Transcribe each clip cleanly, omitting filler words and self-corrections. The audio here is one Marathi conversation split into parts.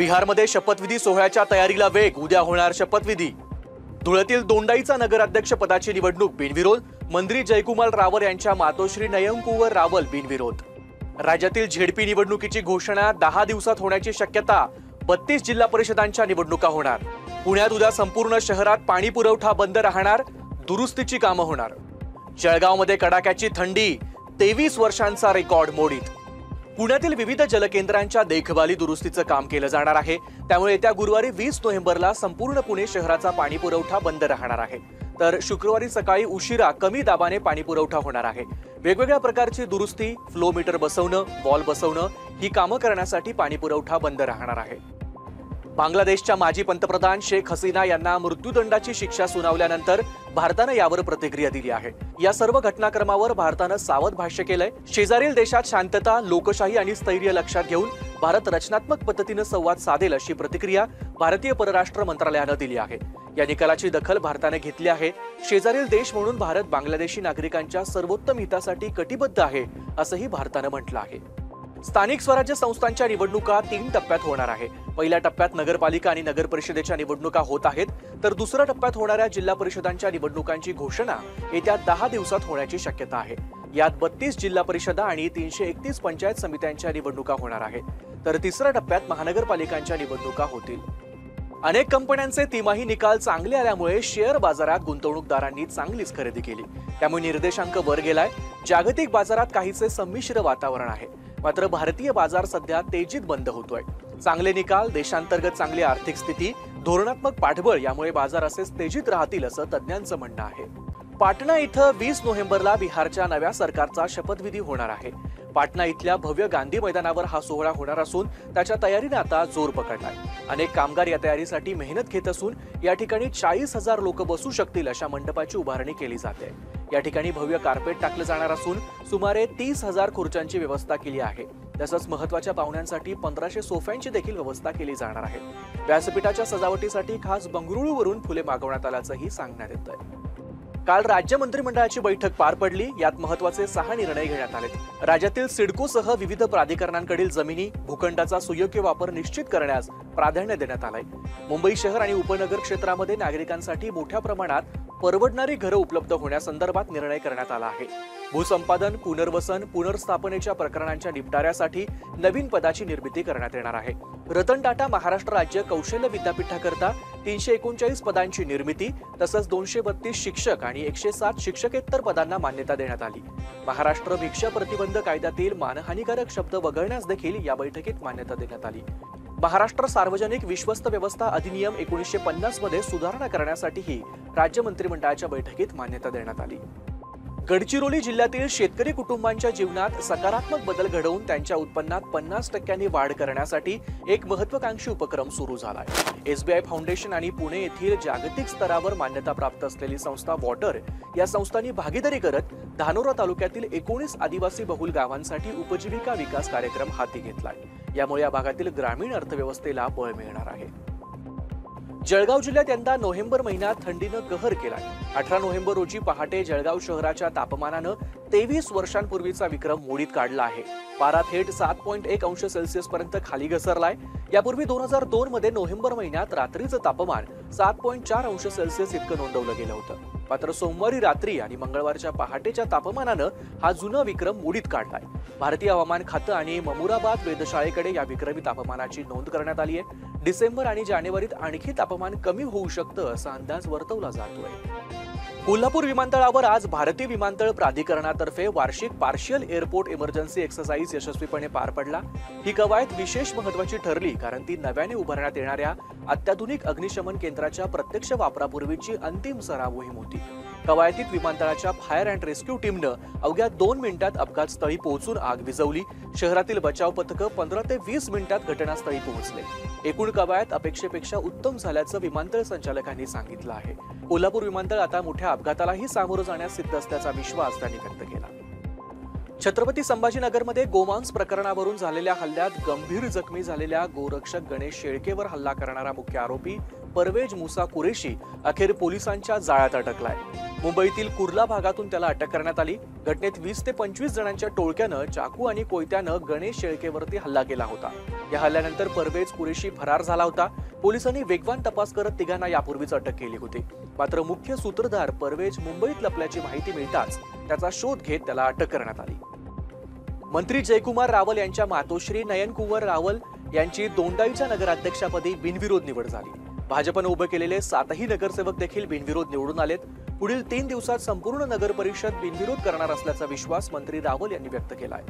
बिहारमध्ये शपथविधी सोहळ्याच्या तयारीला वेग। उद्या होणार शपथविधी। धुळ्यातील दोंडाईचा नगराध्यक्ष पदाची निवडणूक बिनविरोध। मंत्री जयकुमार रावल यांच्या मातोश्री नयनकुवर रावल बिनविरोध। राज्यातील झेडपी निवडणुकीची घोषणा 10 दिवसात होण्याची शक्यता। 32 जिल्हा परिषदांच्या निवडणुका होणार। पुण्यात उद्या संपूर्ण शहरात पाणी पुरवठा बंद राहणार। दुरुस्तीची कामं होणार। जळगावमध्ये कडाक्याची थंडी। 23 वर्षांचा रेकॉर्ड मोडीत। पुण्यातील विविध जलकेंद्रांच्या देखभाली दुरुस्तीचं काम केलं जाणार आहे। त्यामुळे येत्या गुरुवारी 20 नोव्हेंबरला संपूर्ण पुणे शहराचा पाणी पुरवठा बंद राहणार आहे। तर शुक्रवारी सकाळी उशिरा कमी दाबाने पाणी पुरवठा होणार आहे। वेगवेगळ्या प्रकारची दुरुस्ती, फ्लो मीटर बसवणं, वॉल बसवणं ही कामं करण्यासाठी पाणी पुरवठा बंद राहणार आहे। बांगलादेशच्या माजी पंतप्रधान शेख हसीना यांना मृत्यूदंडाची शिक्षा सुनावल्यानंतर भारतानं यावर प्रतिक्रिया दिली आहे। या सर्व घटनाक्रमावर भारतानं सावध भाष्य केलंय। शेजारील देशात शांतता, लोकशाही आणि स्थैर्य लक्षात घेऊन भारत रचनात्मक पद्धतीनं संवाद साधेल अशी प्रतिक्रिया भारतीय परराष्ट्र मंत्रालयानं दिली आहे। या निकालाची दखल भारताने घेतली आहे। शेजारील देश म्हणून भारत बांगलादेशी नागरिकांच्या सर्वोत्तम हितासाठी कटिबद्ध आहे असंही भारतानं म्हटलं आहे। स्थानिक स्वराज्य संस्थांच्या निवडणुका 3 टप्प्यात होणार आहे। पहिल्या टप्प्यात नगरपालिका आणि नगर परिषदेच्या निवडणुका होत आहेत, तर दुसऱ्या टप्प्यात होणाऱ्या जिल्हा परिषदांच्या निवडणुकांची घोषणा येत्या 10 दिवसात होण्याची शक्यता आहे। यात 32 जिल्हा परिषदा आणि 331 पंचायत समित्यांच्या निवडणुका होणार आहेत, तर तिसऱ्या टप्प्यात महानगरपालिकांच्या निवडणुका होतील। अनेक कंपन्यांचे तिमाही निकाल चांगले आल्यामुळे शेअर बाजारात गुंतवणूकदारांनी चांगलीच खरेदी केली। त्यामुळे निर्देशांक वर गेलाय। जागतिक बाजारात काहीसे संमिश्र वातावरण आहे, मात्र भारतीय बाजार सध्या तेजीत बंद होतोय। चांगले निकाल, देशांतर्गत चांगली आर्थिक स्थिती, धोरणात्मक पाठबळ यामुळे बाजार असेच तेजीत राहतील असं तज्ञांचं म्हणणं आहे। पाटणा इथं 20 नोव्हेंबरला बिहारच्या नव्या सरकारचा शपथविधी होणार आहे। पाटणा इथल्या भव्य गांधी मैदानावर हा सोहळा होणार असून त्याच्या तयारीने आता जोर पकडलाय। अनेक कामगार या तयारीसाठी मेहनत घेत असून या ठिकाणी 40,000 लोक बसू शकतील अशा मंडपाची उभारणी केली जाते। या ठिकाणी भव्य कार्पेट टाकलं जाणार असून सुमारे 30,000 खुर्च्यांची व्यवस्था केली आहे। तसंच महत्त्वाच्या पाहुण्यांसाठी 1500 सोफ्यांची देखील व्यवस्था केली जाणार आहे। व्यासपीठाच्या सजावटीसाठी खास बंगळुरूवरून फुले मागवण्यात आल्याचंही सांगण्यात येतंय। काल राज्य मंत्रिमंडळाची बैठक पार पडली। यात महत्त्वाचे 6 निर्णय घेण्यात आलेत। राज्यातील सिडकोसह विविध प्राधिकरणांकडील जमिनी, भूखंडाचा सुयोग्य वापर निश्चित करण्यास प्राधान्य देण्यात आलंय। मुंबई शहर आणि उपनगर क्षेत्रामध्ये नागरिकांसाठी मोठ्या प्रमाणात परवडणारी घरं उपलब्ध होण्यासंदर्भात निर्णय करण्यात आला आहे। भूसंपादन, पुनर्वसन, पुनर्स्थापनेच्या प्रकरणांच्या निपटाऱ्यासाठी नवीन पदाची निर्मिती करण्यात येणार आहे। रतन टाटा महाराष्ट्र राज्य कौशल्य विद्यापीठाकरता 339 पदांची निर्मिती, तसंच 232 शिक्षक आणि 107 शिक्षकेतर पदांना मान्यता देण्यात आली। महाराष्ट्र भिक्षा प्रतिबंध कायद्यातील मानहानिकारक शब्द वगळण्यास देखील या बैठकीत मान्यता देण्यात आली। महाराष्ट्र सार्वजनिक विश्वस्त व्यवस्था अधिनियम 1950 मध्ये सुधारणा करण्यासाठीही राज्य मंत्रिमंडळाच्या बैठकीत मान्यता देण्यात आली। गडचिरोली जिल्ह्यातील शेतकरी कुटुंबांच्या जीवनात सकारात्मक बदल घडवून त्यांच्या उत्पन्नात 50% वाढ करण्यासाठी एक महत्त्वाकांक्षी उपक्रम सुरू झालाय। SBI फाउंडेशन आणि पुणे येथील जागतिक स्तरावर मान्यता प्राप्त असलेली संस्था वॉटर या संस्थांनी भागीदारी करत धानोरा तालुक्यातील 19 आदिवासी बहुल गावांसाठी उपजीविका विकास कार्यक्रम हाती घेतलाय। यामुळे या भागातील ग्रामीण अर्थव्यवस्थेला बळ मिळणार आहे। जळगाव जिल्ह्यात यंदा नोव्हेंबर महिन्यात थंडीनं कहर केलाय। 18 नोव्हेंबर रोजी पहाटे जळगाव शहराच्या तापमानानं 23 वर्षांपूर्वीचा विक्रम मोडीत काढला आहे। पारा थेट 7.1 अंश सेल्सिअस पर्यंत खाली घसरलाय। यापूर्वी 2002 मध्ये नोव्हेंबर महिन्यात रात्रीचं तापमान 7.4 अंश सेल्सिअस इतकं नोंदवलं गेलं होतं। मात्र सोमवारी रात्री आणि मंगळवारच्या पहाटेच्या तापमानानं हा जुना विक्रम मोडीत काढलाय। भारतीय हवामान खातं आणि ममुराबाद वेधशाळेकडे या विक्रमी तापमानाची नोंद करण्यात आली आहे। डिसेंबर आणि जानेवारीत आणखी तापमान कमी होऊ शकतं असा अंदाज वर्तवला जातोय। कोल्हापूर विमानतळावर आज भारतीय विमानतळ प्राधिकरणातर्फे वार्षिक पार्शियल एअरपोर्ट इमर्जन्सी एक्सरसाइज यशस्वीपणे पार पडला। ही कवायत विशेष महत्त्वाची ठरली, कारण ती नव्याने उभारण्यात येणाऱ्या अत्याधुनिक अग्निशमन केंद्राच्या प्रत्यक्ष वापरापूर्वीची अंतिम सराव मोहीम होती। कवायतीत विमानतळाच्या फायर अँड रेस्क्यू टीमनं अवघ्या 2 मिनिटात अपघातस्थळी पोहोचून आग विझवली। शहरातील बचाव पथकं 15 ते 20 मिनिटात घटनास्थळी पोहोचले। एकूण कवायत अपेक्षेपेक्षा उत्तम झाल्याचं विमानतळ संचालकांनी सांगितलं आहे। कोल्हापूर विमानतळ आता मोठ्या अपघातालाही सामोरं जाण्यास सिद्ध असल्याचा विश्वास त्यांनी व्यक्त केला। छत्रपती संभाजीनगरमध्ये गोमांस प्रकरणावरून झालेल्या हल्ल्यात गंभीर जखमी झालेल्या गोरक्षक गणेश शेळकेवर हल्ला करणारा मुख्य आरोपी परवेज मुसा कुरेशी अखेर पोलिसांच्या जाळ्यात अडकलाय। मुंबईतील कुर्ला भागातून त्याला अटक करण्यात आली। घटनेत 20 ते 25 जणांच्या टोळक्यानं चाकू आणि कोयत्यानं गणेश शेळकेवरती हल्ला केला होता। या हल्ल्यानंतर परवेज कुरेशी फरार झाला होता। पोलिसांनी वेगवान तपास करत तिघांना यापूर्वीच अटक केली होती। मात्र मुख्य सूत्रधार परवेज मुंबईत लपल्याची माहिती मिळताच त्याचा शोध घेत त्याला अटक करण्यात आली। मंत्री जयकुमार रावल यांच्या मातोश्री नयनकुवर रावल यांची दोंडाईच्या नगराध्यक्षपदी बिनविरोध निवड झाली। भाजपने उभे केलेले 7ही नगरसेवक देखील बिनविरोध निवडून आलेत। पुढील 3 दिवसात संपूर्ण नगर परिषद बिनविरोध करणार असल्याचा विश्वास मंत्री रावल यांनी व्यक्त केलाय।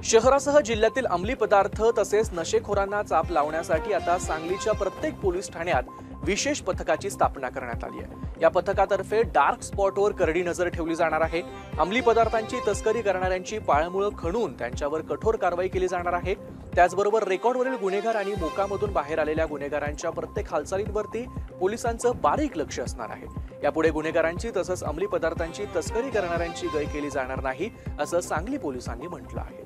शहरासह जिल्ह्यातील अंमली पदार्थ तसेच नशेखोरांना चाप लावण्यासाठी आता सांगलीच्या प्रत्येक पोलीस ठाण्यात विशेष पथकाची स्थापना करण्यात आली आहे। या पथकातर्फे डार्क स्पॉटवर करडी नजर ठेवली जाणार आहे। अंमली पदार्थांची तस्करी करणाऱ्यांची पाळमुळं खणून त्यांच्यावर कठोर कारवाई केली जाणार आहे। त्याचबरोबर रेकॉर्डवरील गुन्हेगार आणि मोकामधून बाहेर आलेल्या गुन्हेगारांच्या प्रत्येक हालचालींवरती पोलिसांचं बारीक लक्ष असणार आहे। यापुढे गुन्हेगारांची तसंच अंमली पदार्थांची तस्करी करणाऱ्यांची गय केली जाणार नाही, असं सांगली पोलिसांनी म्हटलं आहे।